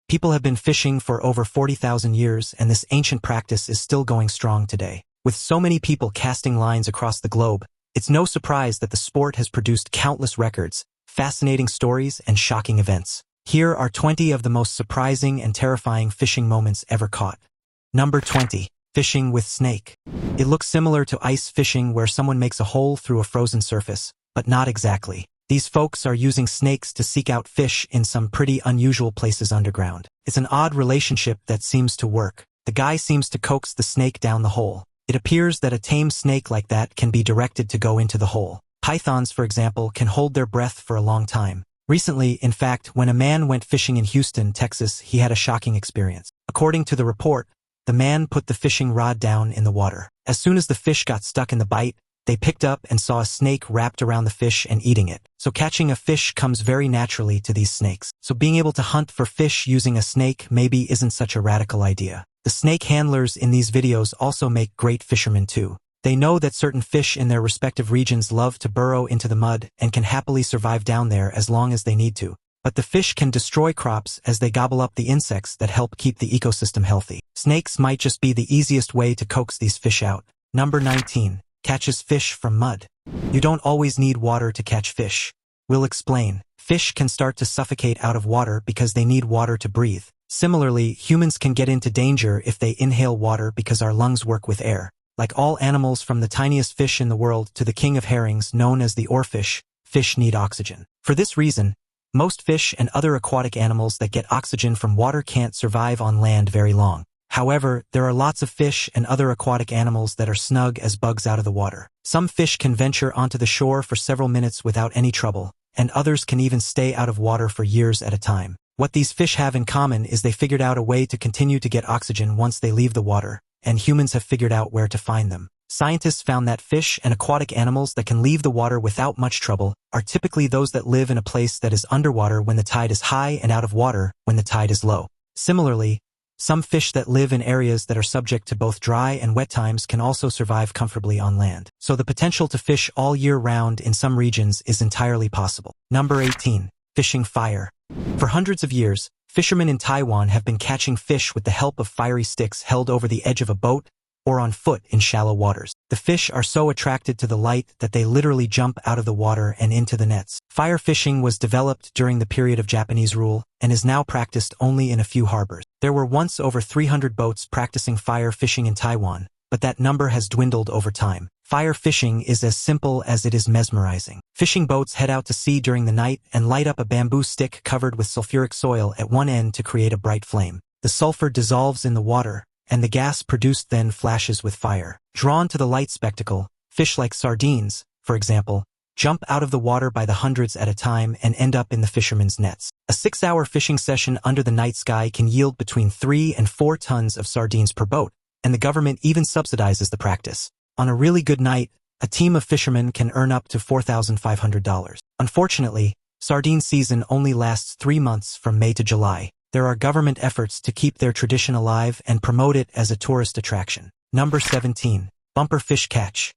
People have been fishing for over 40,000 years, and this ancient practice is still going strong today. With so many people casting lines across the globe, it's no surprise that the sport has produced countless records, fascinating stories, and shocking events. Here are 20 of the most surprising and terrifying fishing moments ever caught. Number 20. Fishing with snake. It looks similar to ice fishing where someone makes a hole through a frozen surface, but not exactly. These folks are using snakes to seek out fish in some pretty unusual places underground. It's an odd relationship that seems to work. The guy seems to coax the snake down the hole. It appears that a tame snake like that can be directed to go into the hole. Pythons, for example, can hold their breath for a long time. Recently, in fact, when a man went fishing in Houston, Texas, he had a shocking experience. According to the report, the man put the fishing rod down in the water. As soon as the fish got stuck in the bite, they picked up and saw a snake wrapped around the fish and eating it. So catching a fish comes very naturally to these snakes. So being able to hunt for fish using a snake maybe isn't such a radical idea. The snake handlers in these videos also make great fishermen too. They know that certain fish in their respective regions love to burrow into the mud and can happily survive down there as long as they need to. But the fish can destroy crops as they gobble up the insects that help keep the ecosystem healthy. Snakes might just be the easiest way to coax these fish out. Number 19. Catches fish from mud. You don't always need water to catch fish. We'll explain. Fish can start to suffocate out of water because they need water to breathe. Similarly, humans can get into danger if they inhale water because our lungs work with air. Like all animals from the tiniest fish in the world to the king of herrings known as the oarfish, fish need oxygen. For this reason, most fish and other aquatic animals that get oxygen from water can't survive on land very long. However, there are lots of fish and other aquatic animals that are snug as bugs out of the water. Some fish can venture onto the shore for several minutes without any trouble, and others can even stay out of water for years at a time. What these fish have in common is they figured out a way to continue to get oxygen once they leave the water, and humans have figured out where to find them. Scientists found that fish and aquatic animals that can leave the water without much trouble are typically those that live in a place that is underwater when the tide is high and out of water when the tide is low. Similarly, some fish that live in areas that are subject to both dry and wet times can also survive comfortably on land. So the potential to fish all year round in some regions is entirely possible. Number 18. Fishing fire. For hundreds of years, fishermen in Taiwan have been catching fish with the help of fiery sticks held over the edge of a boat or on foot in shallow waters. The fish are so attracted to the light that they literally jump out of the water and into the nets. Fire fishing was developed during the period of Japanese rule and is now practiced only in a few harbors. There were once over 300 boats practicing fire fishing in Taiwan, but that number has dwindled over time. Fire fishing is as simple as it is mesmerizing. Fishing boats head out to sea during the night and light up a bamboo stick covered with sulfuric soil at one end to create a bright flame. The sulfur dissolves in the water, and the gas produced then flashes with fire. Drawn to the light spectacle, fish like sardines, for example, jump out of the water by the hundreds at a time and end up in the fishermen's nets. A 6-hour fishing session under the night sky can yield between 3 and 4 tons of sardines per boat, and the government even subsidizes the practice. On a really good night, a team of fishermen can earn up to $4,500. Unfortunately, sardine season only lasts 3 months from May to July. There are government efforts to keep their tradition alive and promote it as a tourist attraction. Number 17. Bumper fish catch.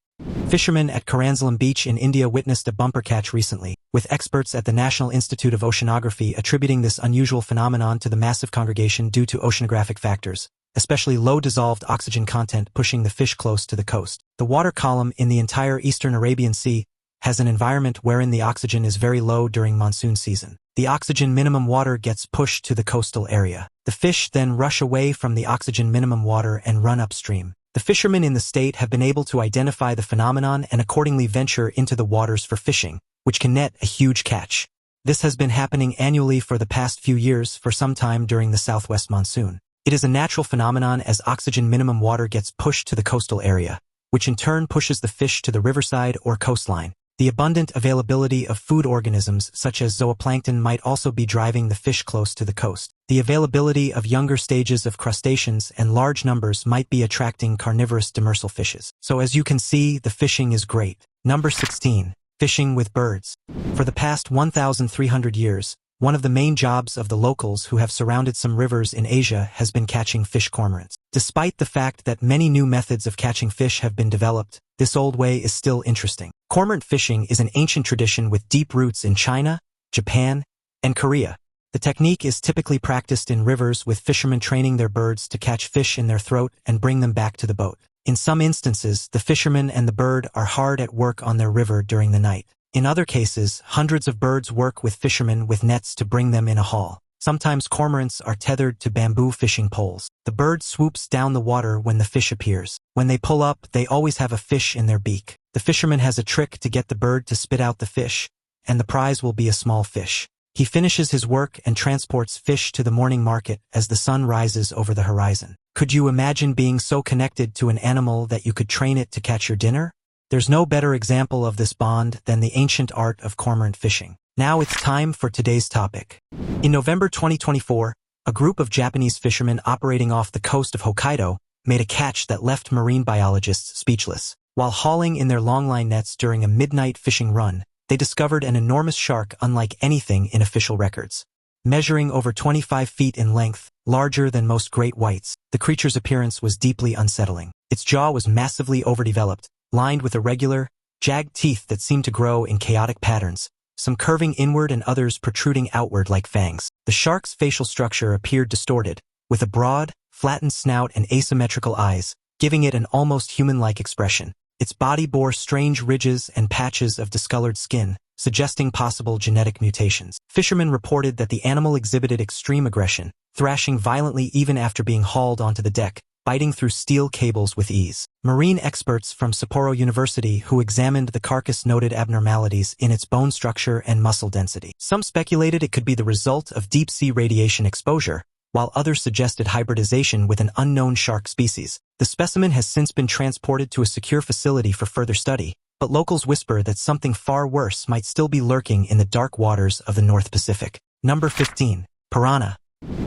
Fishermen at Karansalam Beach in India witnessed a bumper catch recently, with experts at the National Institute of Oceanography attributing this unusual phenomenon to the massive congregation due to oceanographic factors, especially low dissolved oxygen content pushing the fish close to the coast. The water column in the entire eastern Arabian Sea has an environment wherein the oxygen is very low during monsoon season. The oxygen minimum water gets pushed to the coastal area. The fish then rush away from the oxygen minimum water and run upstream. The fishermen in the state have been able to identify the phenomenon and accordingly venture into the waters for fishing, which can net a huge catch. This has been happening annually for the past few years for some time during the southwest monsoon. It is a natural phenomenon as oxygen minimum water gets pushed to the coastal area, which in turn pushes the fish to the riverside or coastline. The abundant availability of food organisms such as zooplankton might also be driving the fish close to the coast. The availability of younger stages of crustaceans and large numbers might be attracting carnivorous demersal fishes. So as you can see, the fishing is great. Number 16. Fishing with birds. For the past 1,300 years, one of the main jobs of the locals who have surrounded some rivers in Asia has been catching fish cormorants. Despite the fact that many new methods of catching fish have been developed, this old way is still interesting. Cormorant fishing is an ancient tradition with deep roots in China, Japan, and Korea. The technique is typically practiced in rivers with fishermen training their birds to catch fish in their throat and bring them back to the boat. In some instances, the fisherman and the bird are hard at work on their river during the night. In other cases, hundreds of birds work with fishermen with nets to bring them in a haul. Sometimes cormorants are tethered to bamboo fishing poles. The bird swoops down the water when the fish appears. When they pull up, they always have a fish in their beak. The fisherman has a trick to get the bird to spit out the fish, and the prize will be a small fish. He finishes his work and transports fish to the morning market as the sun rises over the horizon. Could you imagine being so connected to an animal that you could train it to catch your dinner? There's no better example of this bond than the ancient art of cormorant fishing. Now it's time for today's topic. In November 2024, a group of Japanese fishermen operating off the coast of Hokkaido made a catch that left marine biologists speechless. While hauling in their longline nets during a midnight fishing run, they discovered an enormous shark unlike anything in official records. Measuring over 25 feet in length, larger than most great whites, the creature's appearance was deeply unsettling. Its jaw was massively overdeveloped, lined with irregular, jagged teeth that seemed to grow in chaotic patterns, some curving inward and others protruding outward like fangs. The shark's facial structure appeared distorted, with a broad, flattened snout and asymmetrical eyes, giving it an almost human-like expression. Its body bore strange ridges and patches of discolored skin, suggesting possible genetic mutations. Fishermen reported that the animal exhibited extreme aggression, thrashing violently even after being hauled onto the deck, biting through steel cables with ease. Marine experts from Sapporo University who examined the carcass noted abnormalities in its bone structure and muscle density. Some speculated it could be the result of deep-sea radiation exposure, while others suggested hybridization with an unknown shark species. The specimen has since been transported to a secure facility for further study, but locals whisper that something far worse might still be lurking in the dark waters of the North Pacific. Number 15. Piranha.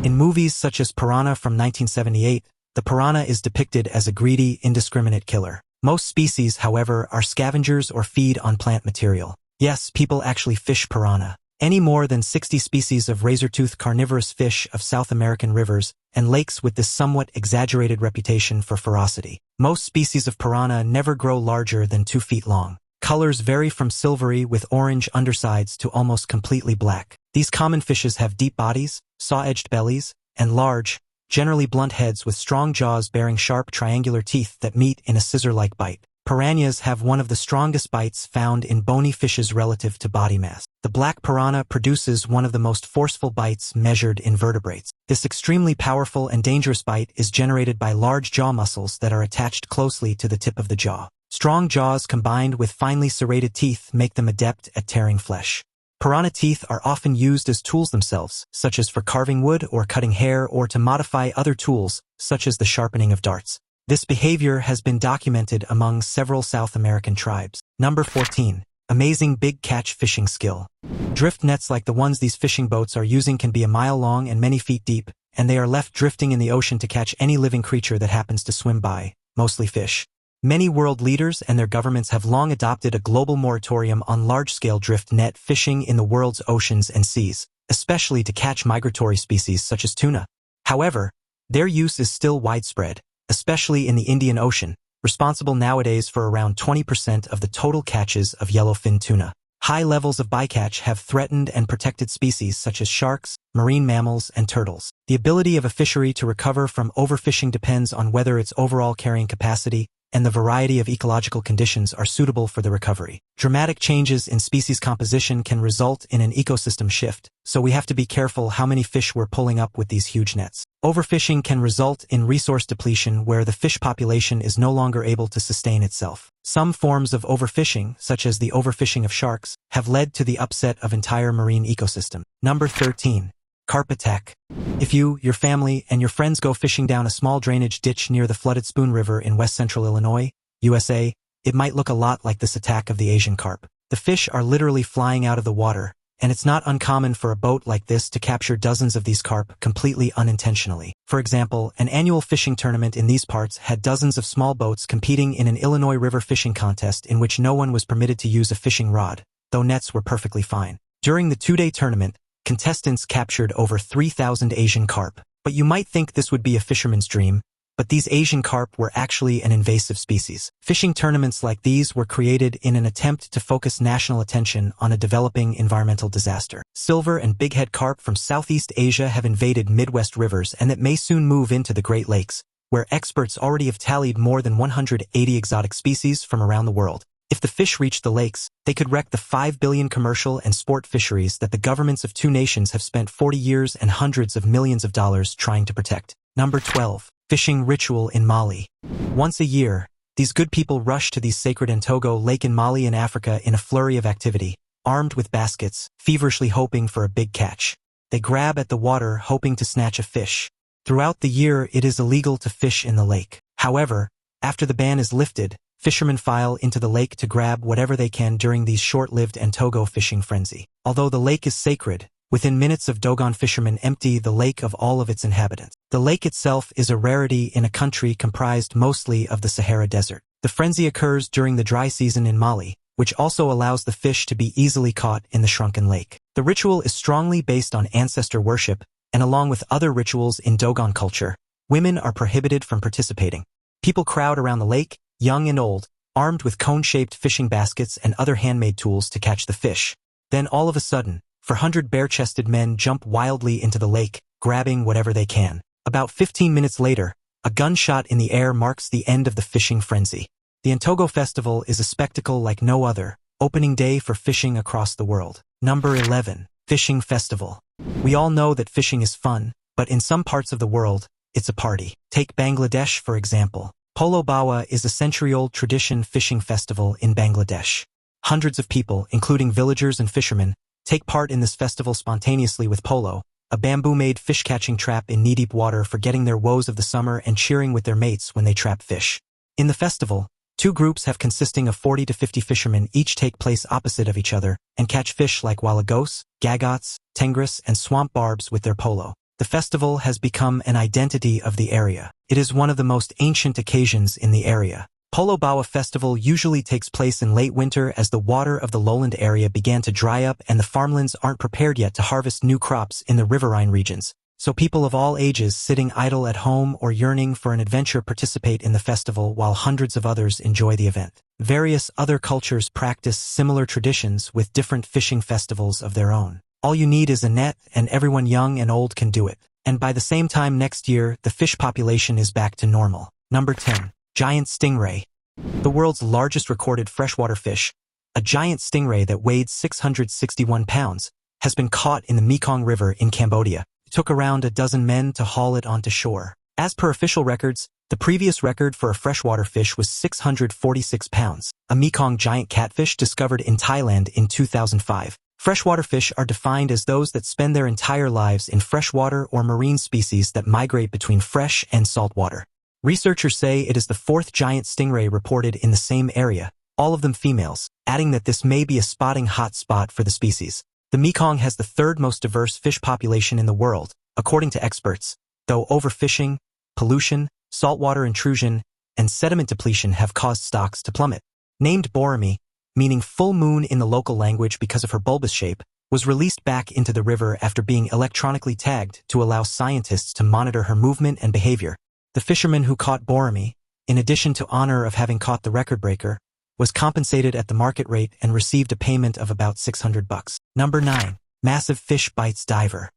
In movies such as Piranha from 1978, the piranha is depicted as a greedy, indiscriminate killer. Most species, however, are scavengers or feed on plant material. Yes, people actually fish piranha. Any more than 60 species of razor-toothed carnivorous fish of South American rivers and lakes with this somewhat exaggerated reputation for ferocity. Most species of piranha never grow larger than 2 feet long. Colors vary from silvery with orange undersides to almost completely black. These common fishes have deep bodies, saw-edged bellies, and large, generally blunt heads with strong jaws bearing sharp triangular teeth that meet in a scissor-like bite. Piranhas have one of the strongest bites found in bony fishes relative to body mass. The black piranha produces one of the most forceful bites measured in vertebrates. This extremely powerful and dangerous bite is generated by large jaw muscles that are attached closely to the tip of the jaw. Strong jaws combined with finely serrated teeth make them adept at tearing flesh. Piranha teeth are often used as tools themselves, such as for carving wood or cutting hair or to modify other tools, such as the sharpening of darts. This behavior has been documented among several South American tribes. Number 14. Amazing big catch fishing skill. Drift nets like the ones these fishing boats are using can be a mile long and many feet deep, and they are left drifting in the ocean to catch any living creature that happens to swim by, mostly fish. Many world leaders and their governments have long adopted a global moratorium on large-scale drift net fishing in the world's oceans and seas, especially to catch migratory species such as tuna. However, their use is still widespread, especially in the Indian Ocean, responsible nowadays for around 20% of the total catches of yellowfin tuna. High levels of bycatch have threatened and protected species such as sharks, marine mammals, and turtles. The ability of a fishery to recover from overfishing depends on whether its overall carrying capacity and the variety of ecological conditions are suitable for the recovery. Dramatic changes in species composition can result in an ecosystem shift, so we have to be careful how many fish we're pulling up with these huge nets. Overfishing can result in resource depletion where the fish population is no longer able to sustain itself. Some forms of overfishing, such as the overfishing of sharks, have led to the upset of entire marine ecosystem. Number 13. Carp Attack. If you, your family, and your friends go fishing down a small drainage ditch near the flooded Spoon River in west-central Illinois, USA, it might look a lot like this attack of the Asian carp. The fish are literally flying out of the water, and it's not uncommon for a boat like this to capture dozens of these carp completely unintentionally. For example, an annual fishing tournament in these parts had dozens of small boats competing in an Illinois river fishing contest in which no one was permitted to use a fishing rod, though nets were perfectly fine. During the 2-day tournament, contestants captured over 3,000 Asian carp. But you might think this would be a fisherman's dream, but these Asian carp were actually an invasive species. Fishing tournaments like these were created in an attempt to focus national attention on a developing environmental disaster. Silver and bighead carp from Southeast Asia have invaded Midwest rivers and that may soon move into the Great Lakes, where experts already have tallied more than 180 exotic species from around the world. If the fish reached the lakes, they could wreck the 5 billion commercial and sport fisheries that the governments of two nations have spent 40 years and hundreds of millions of dollars trying to protect. Number 12. Fishing ritual in Mali. Once a year, these good people rush to the sacred Ntogo Lake in Mali in Africa in a flurry of activity, armed with baskets, feverishly hoping for a big catch. They grab at the water hoping to snatch a fish. Throughout the year, it is illegal to fish in the lake. However, after the ban is lifted, fishermen file into the lake to grab whatever they can during these short-lived Ntogo fishing frenzy. Although the lake is sacred, within minutes of Dogon fishermen empty the lake of all of its inhabitants. The lake itself is a rarity in a country comprised mostly of the Sahara Desert. The frenzy occurs during the dry season in Mali, which also allows the fish to be easily caught in the shrunken lake. The ritual is strongly based on ancestor worship, and along with other rituals in Dogon culture, women are prohibited from participating. People crowd around the lake, young and old, armed with cone-shaped fishing baskets and other handmade tools to catch the fish. Then all of a sudden, 400 bare-chested men jump wildly into the lake, grabbing whatever they can. About 15 minutes later, a gunshot in the air marks the end of the fishing frenzy. The Ntogo festival is a spectacle like no other, opening day for fishing across the world. Number 11. Fishing festival. We all know that fishing is fun, but in some parts of the world, it's a party. Take Bangladesh, for example. Polo Bawa is a century-old tradition fishing festival in Bangladesh. Hundreds of people, including villagers and fishermen, take part in this festival spontaneously with polo, a bamboo-made fish-catching trap in knee-deep water, forgetting their woes of the summer and cheering with their mates when they trap fish. In the festival, two groups consisting of 40 to 50 fishermen each take place opposite of each other and catch fish like walagos, gagots, tengris, and swamp barbs with their polo. The festival has become an identity of the area. It is one of the most ancient occasions in the area. Polo Bawa Festival usually takes place in late winter as the water of the lowland area began to dry up and the farmlands aren't prepared yet to harvest new crops in the riverine regions. So people of all ages sitting idle at home or yearning for an adventure participate in the festival while hundreds of others enjoy the event. Various other cultures practice similar traditions with different fishing festivals of their own. All you need is a net and everyone young and old can do it. And by the same time next year, the fish population is back to normal. Number 10. Giant stingray. The world's largest recorded freshwater fish, a giant stingray that weighed 661 pounds, has been caught in the Mekong River in Cambodia. It took around a dozen men to haul it onto shore. As per official records, the previous record for a freshwater fish was 646 pounds, a Mekong giant catfish discovered in Thailand in 2005. Freshwater fish are defined as those that spend their entire lives in freshwater or marine species that migrate between fresh and salt water. Researchers say it is the fourth giant stingray reported in the same area, all of them females, adding that this may be a spotting hot spot for the species. The Mekong has the third most diverse fish population in the world, according to experts, though overfishing, pollution, saltwater intrusion, and sediment depletion have caused stocks to plummet. Named Borami, meaning full moon in the local language because of her bulbous shape, was released back into the river after being electronically tagged to allow scientists to monitor her movement and behavior. The fisherman who caught Borami, in addition to honor of having caught the record breaker, was compensated at the market rate and received a payment of about $600. Number 9. Massive fish bites diver.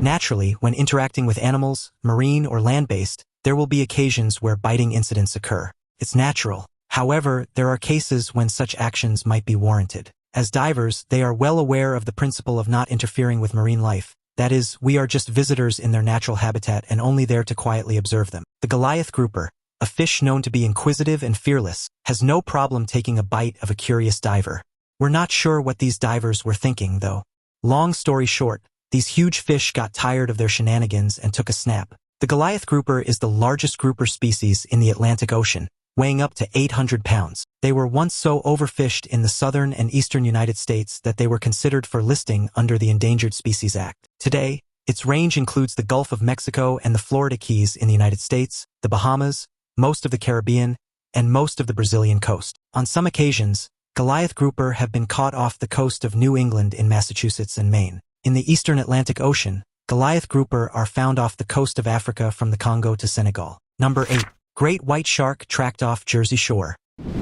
Naturally, when interacting with animals, marine or land-based, there will be occasions where biting incidents occur. It's natural. However, there are cases when such actions might be warranted. As divers, they are well aware of the principle of not interfering with marine life. That is, we are just visitors in their natural habitat and only there to quietly observe them. The Goliath grouper, a fish known to be inquisitive and fearless, has no problem taking a bite of a curious diver. We're not sure what these divers were thinking, though. Long story short, these huge fish got tired of their shenanigans and took a snap. The Goliath grouper is the largest grouper species in the Atlantic Ocean, weighing up to 800 pounds. They were once so overfished in the southern and eastern United States that they were considered for listing under the Endangered Species Act. Today, its range includes the Gulf of Mexico and the Florida Keys in the United States, the Bahamas, most of the Caribbean, and most of the Brazilian coast. On some occasions, Goliath grouper have been caught off the coast of New England in Massachusetts and Maine. In the eastern Atlantic Ocean, Goliath grouper are found off the coast of Africa from the Congo to Senegal. Number 8. Great white shark tracked off Jersey Shore.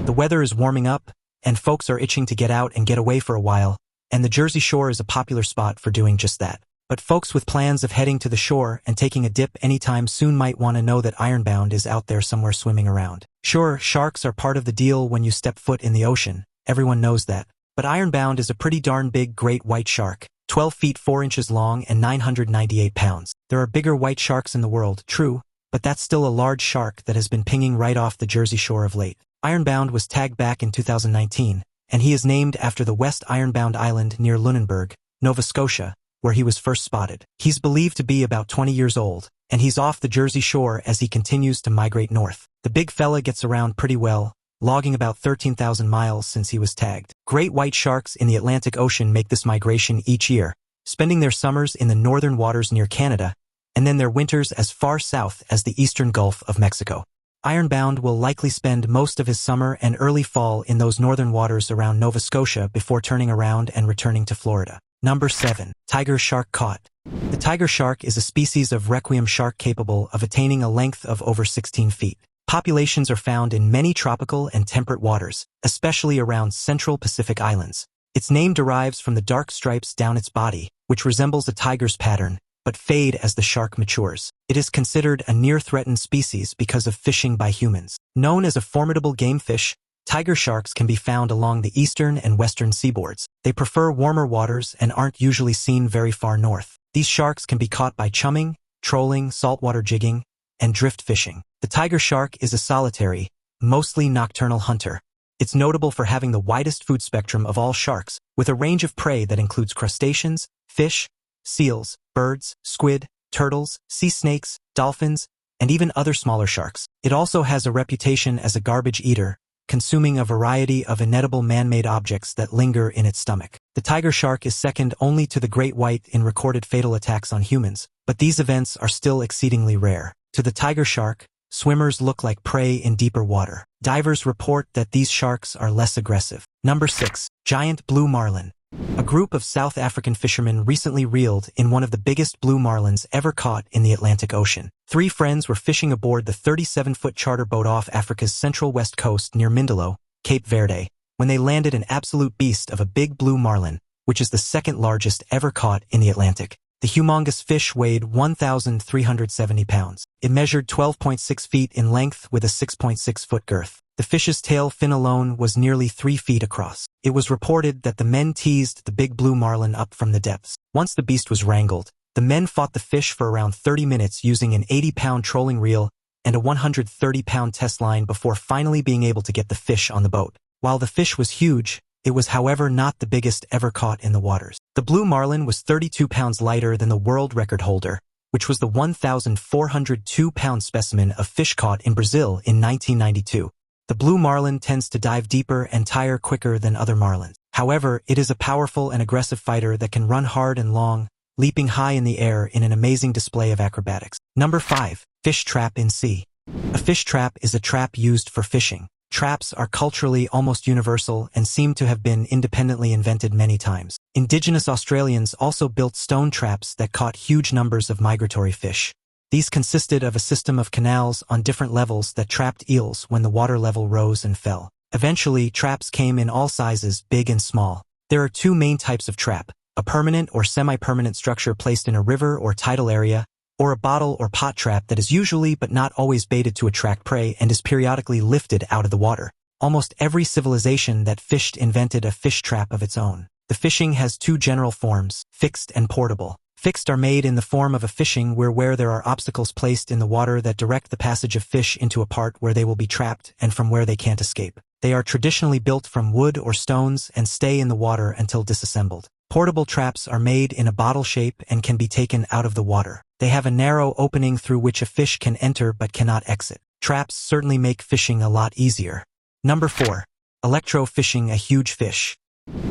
The weather is warming up, and folks are itching to get out and get away for a while, and the Jersey Shore is a popular spot for doing just that. But folks with plans of heading to the shore and taking a dip anytime soon might want to know that ironbound is out there somewhere swimming around. Sure, sharks are part of the deal when you step foot in the ocean, everyone knows that. But ironbound is a pretty darn big great white shark, 12 feet 4 inches long and 998 pounds. There are bigger white sharks in the world, true, but that's still a large shark that has been pinging right off the Jersey Shore of late. Ironbound was tagged back in 2019, and he is named after the West Ironbound Island near Lunenburg, Nova Scotia, where he was first spotted. He's believed to be about 20 years old, and he's off the Jersey Shore as he continues to migrate north. The big fella gets around pretty well, logging about 13,000 miles since he was tagged. Great white sharks in the Atlantic Ocean make this migration each year, spending their summers in the northern waters near Canada, and then their winters as far south as the eastern Gulf of Mexico. Ironbound will likely spend most of his summer and early fall in those northern waters around Nova Scotia before turning around and returning to Florida. Number 7. Tiger shark caught. The tiger shark is a species of requiem shark capable of attaining a length of over 16 feet. Populations are found in many tropical and temperate waters, especially around central Pacific islands. Its name derives from the dark stripes down its body, which resembles a tiger's pattern, but fade as the shark matures. It is considered a near-threatened species because of fishing by humans. Known as a formidable game fish, tiger sharks can be found along the eastern and western seaboards. They prefer warmer waters and aren't usually seen very far north. These sharks can be caught by chumming, trolling, saltwater jigging, and drift fishing. The tiger shark is a solitary, mostly nocturnal hunter. It's notable for having the widest food spectrum of all sharks, with a range of prey that includes crustaceans, fish, seals, birds, squid, turtles, sea snakes, dolphins, and even other smaller sharks. It also has a reputation as a garbage eater, consuming a variety of inedible man-made objects that linger in its stomach. The tiger shark is second only to the great white in recorded fatal attacks on humans, but these events are still exceedingly rare. To the tiger shark, swimmers look like prey in deeper water. Divers report that these sharks are less aggressive. Number 6. Giant blue marlin. A group of South African fishermen recently reeled in one of the biggest blue marlins ever caught in the Atlantic Ocean. 3 friends were fishing aboard the 37-foot charter boat off Africa's central west coast near Mindelo, Cape Verde, when they landed an absolute beast of a big blue marlin, which is the second largest ever caught in the Atlantic. The humongous fish weighed 1,370 pounds. It measured 12.6 feet in length with a 6.6-foot girth. The fish's tail fin alone was nearly 3 feet across. It was reported that the men teased the big blue marlin up from the depths. Once the beast was wrangled, the men fought the fish for around 30 minutes using an 80-pound trolling reel and a 130-pound test line before finally being able to get the fish on the boat. While the fish was huge, it was however not the biggest ever caught in the waters. The blue marlin was 32 pounds lighter than the world record holder, which was the 1,402-pound specimen of fish caught in Brazil in 1992. The blue marlin tends to dive deeper and tire quicker than other marlins. However, it is a powerful and aggressive fighter that can run hard and long, leaping high in the air in an amazing display of acrobatics. Number 5. Fish trap in sea. A fish trap is a trap used for fishing. Traps are culturally almost universal and seem to have been independently invented many times. Indigenous Australians also built stone traps that caught huge numbers of migratory fish. These consisted of a system of canals on different levels that trapped eels when the water level rose and fell. Eventually, traps came in all sizes, big and small. There are 2 main types of trap: a permanent or semi-permanent structure placed in a river or tidal area, or a bottle or pot trap that is usually but not always baited to attract prey and is periodically lifted out of the water. Almost every civilization that fished invented a fish trap of its own. The fishing has 2 general forms: fixed and portable. Fixed are made in the form of a fishing where there are obstacles placed in the water that direct the passage of fish into a part where they will be trapped and from where they can't escape. They are traditionally built from wood or stones and stay in the water until disassembled. Portable traps are made in a bottle shape and can be taken out of the water. They have a narrow opening through which a fish can enter but cannot exit. Traps certainly make fishing a lot easier. Number 4. Electro fishing a huge fish.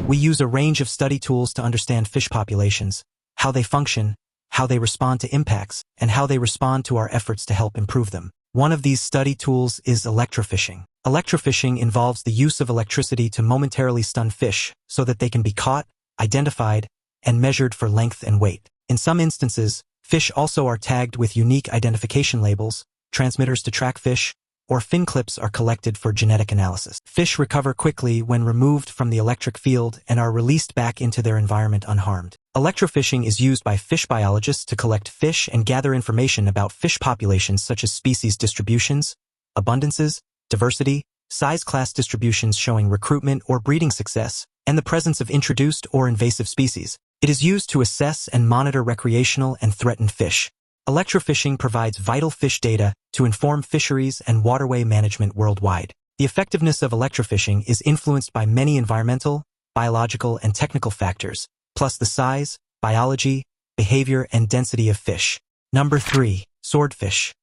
We use a range of study tools to understand fish populations, how they function, how they respond to impacts, and how they respond to our efforts to help improve them. One of these study tools is electrofishing. Electrofishing involves the use of electricity to momentarily stun fish so that they can be caught, identified, and measured for length and weight. In some instances, fish also are tagged with unique identification labels, transmitters to track fish, or fin clips are collected for genetic analysis. Fish recover quickly when removed from the electric field and are released back into their environment unharmed. Electrofishing is used by fish biologists to collect fish and gather information about fish populations such as species distributions, abundances, diversity, size class distributions showing recruitment or breeding success, and the presence of introduced or invasive species. It is used to assess and monitor recreational and threatened fish. Electrofishing provides vital fish data to inform fisheries and waterway management worldwide. The effectiveness of electrofishing is influenced by many environmental, biological, and technical factors, plus the size, biology, behavior, and density of fish. Number 3. Swordfish.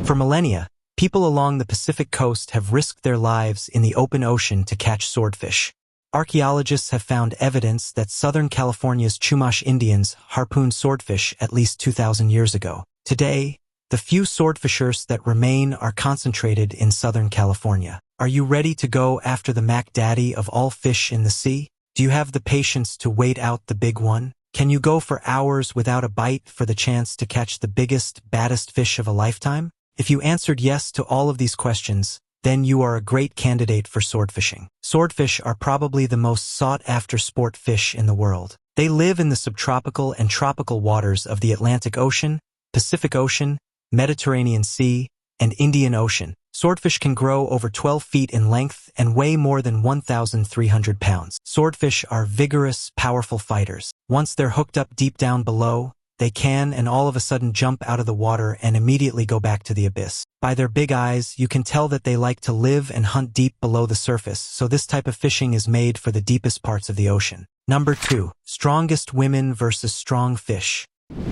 For millennia, people along the Pacific coast have risked their lives in the open ocean to catch swordfish. Archaeologists have found evidence that Southern California's Chumash Indians harpooned swordfish at least 2,000 years ago. Today, the few swordfishers that remain are concentrated in Southern California. Are you ready to go after the Mac Daddy of all fish in the sea? Do you have the patience to wait out the big one? Can you go for hours without a bite for the chance to catch the biggest, baddest fish of a lifetime? If you answered yes to all of these questions, then you are a great candidate for swordfishing. Swordfish are probably the most sought-after sport fish in the world. They live in the subtropical and tropical waters of the Atlantic Ocean, Pacific Ocean, Mediterranean Sea, and Indian Ocean. Swordfish can grow over 12 feet in length and weigh more than 1,300 pounds. Swordfish are vigorous, powerful fighters. Once they're hooked up deep down below, they can and all of a sudden jump out of the water and immediately go back to the abyss. By their big eyes, you can tell that they like to live and hunt deep below the surface, so this type of fishing is made for the deepest parts of the ocean. Number 2. Strongest women versus strong fish.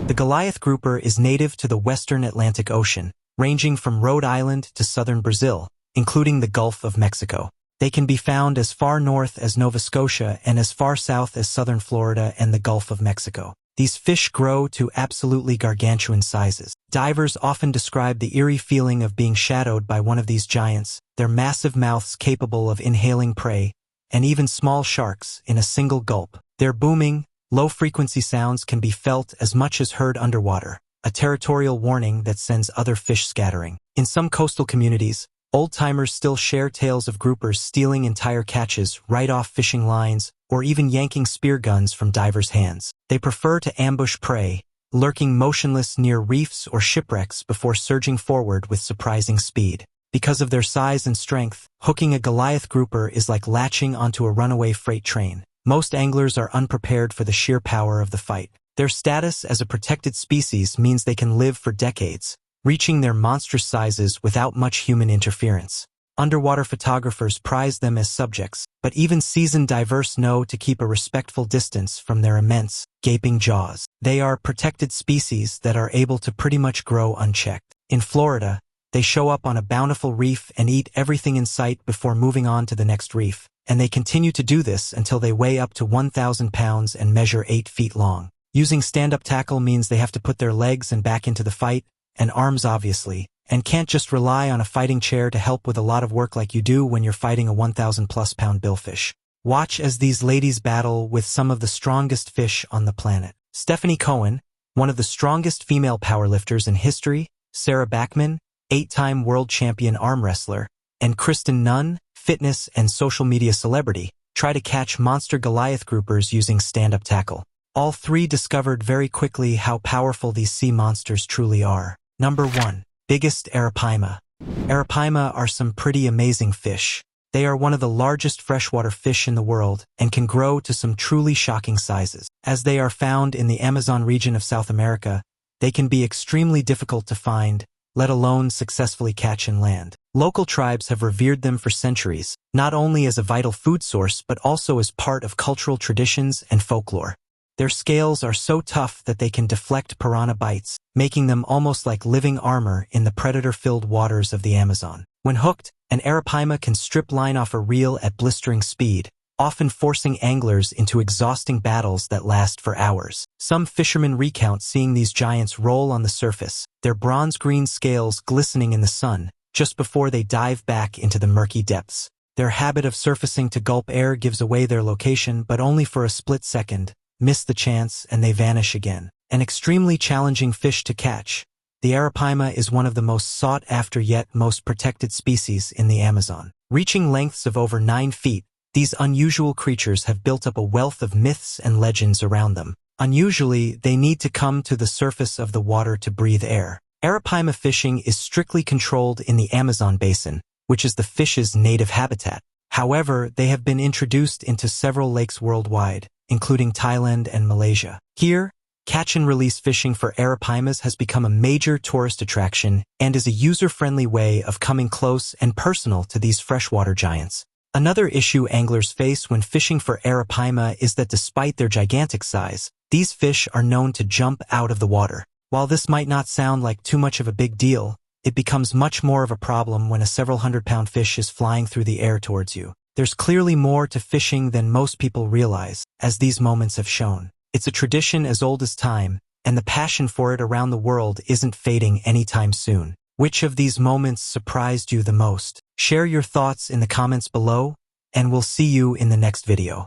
The Goliath grouper is native to the western Atlantic Ocean, ranging from Rhode Island to southern Brazil, including the Gulf of Mexico. They can be found as far north as Nova Scotia and as far south as southern Florida and the Gulf of Mexico. These fish grow to absolutely gargantuan sizes. Divers often describe the eerie feeling of being shadowed by one of these giants, their massive mouths capable of inhaling prey, and even small sharks in a single gulp. Their booming, low-frequency sounds can be felt as much as heard underwater, a territorial warning that sends other fish scattering. In some coastal communities, old-timers still share tales of groupers stealing entire catches right off fishing lines or even yanking spear guns from divers' hands. They prefer to ambush prey, lurking motionless near reefs or shipwrecks before surging forward with surprising speed. Because of their size and strength, hooking a Goliath grouper is like latching onto a runaway freight train. Most anglers are unprepared for the sheer power of the fight. Their status as a protected species means they can live for decades, reaching their monstrous sizes without much human interference. Underwater photographers prize them as subjects, but even seasoned divers know to keep a respectful distance from their immense, gaping jaws. They are protected species that are able to pretty much grow unchecked. In Florida, they show up on a bountiful reef and eat everything in sight before moving on to the next reef, and they continue to do this until they weigh up to 1,000 pounds and measure 8 feet long. Using stand-up tackle means they have to put their legs and back into the fight, and arms obviously, and can't just rely on a fighting chair to help with a lot of work like you do when you're fighting a 1,000-plus pound billfish. Watch as these ladies battle with some of the strongest fish on the planet. Stephanie Cohen, one of the strongest female powerlifters in history, Sarah Backman, 8-time world champion arm wrestler, and Kristen Nunn, fitness and social media celebrity, try to catch monster Goliath groupers using stand-up tackle. All three discovered very quickly how powerful these sea monsters truly are. Number 1. Biggest arapima. Arapima are some pretty amazing fish. They are one of the largest freshwater fish in the world and can grow to some truly shocking sizes. As they are found in the Amazon region of South America, they can be extremely difficult to find, let alone successfully catch and land. Local tribes have revered them for centuries, not only as a vital food source but also as part of cultural traditions and folklore. Their scales are so tough that they can deflect piranha bites, making them almost like living armor in the predator-filled waters of the Amazon. When hooked, an arapima can strip line off a reel at blistering speed, often forcing anglers into exhausting battles that last for hours. Some fishermen recount seeing these giants roll on the surface, their bronze-green scales glistening in the sun, just before they dive back into the murky depths. Their habit of surfacing to gulp air gives away their location, but only for a split second. Miss the chance and they vanish again. An extremely challenging fish to catch, the arapima is one of the most sought-after yet most protected species in the Amazon. Reaching lengths of over 9 feet, these unusual creatures have built up a wealth of myths and legends around them. Unusually, they need to come to the surface of the water to breathe air. Arapima fishing is strictly controlled in the Amazon basin, which is the fish's native habitat. However, they have been introduced into several lakes worldwide, including Thailand and Malaysia. Here, catch-and-release fishing for arapimas has become a major tourist attraction and is a user-friendly way of coming close and personal to these freshwater giants. Another issue anglers face when fishing for arapima is that despite their gigantic size, these fish are known to jump out of the water. While this might not sound like too much of a big deal, it becomes much more of a problem when a several hundred-pound fish is flying through the air towards you. There's clearly more to fishing than most people realize, as these moments have shown. It's a tradition as old as time, and the passion for it around the world isn't fading anytime soon. Which of these moments surprised you the most? Share your thoughts in the comments below, and we'll see you in the next video.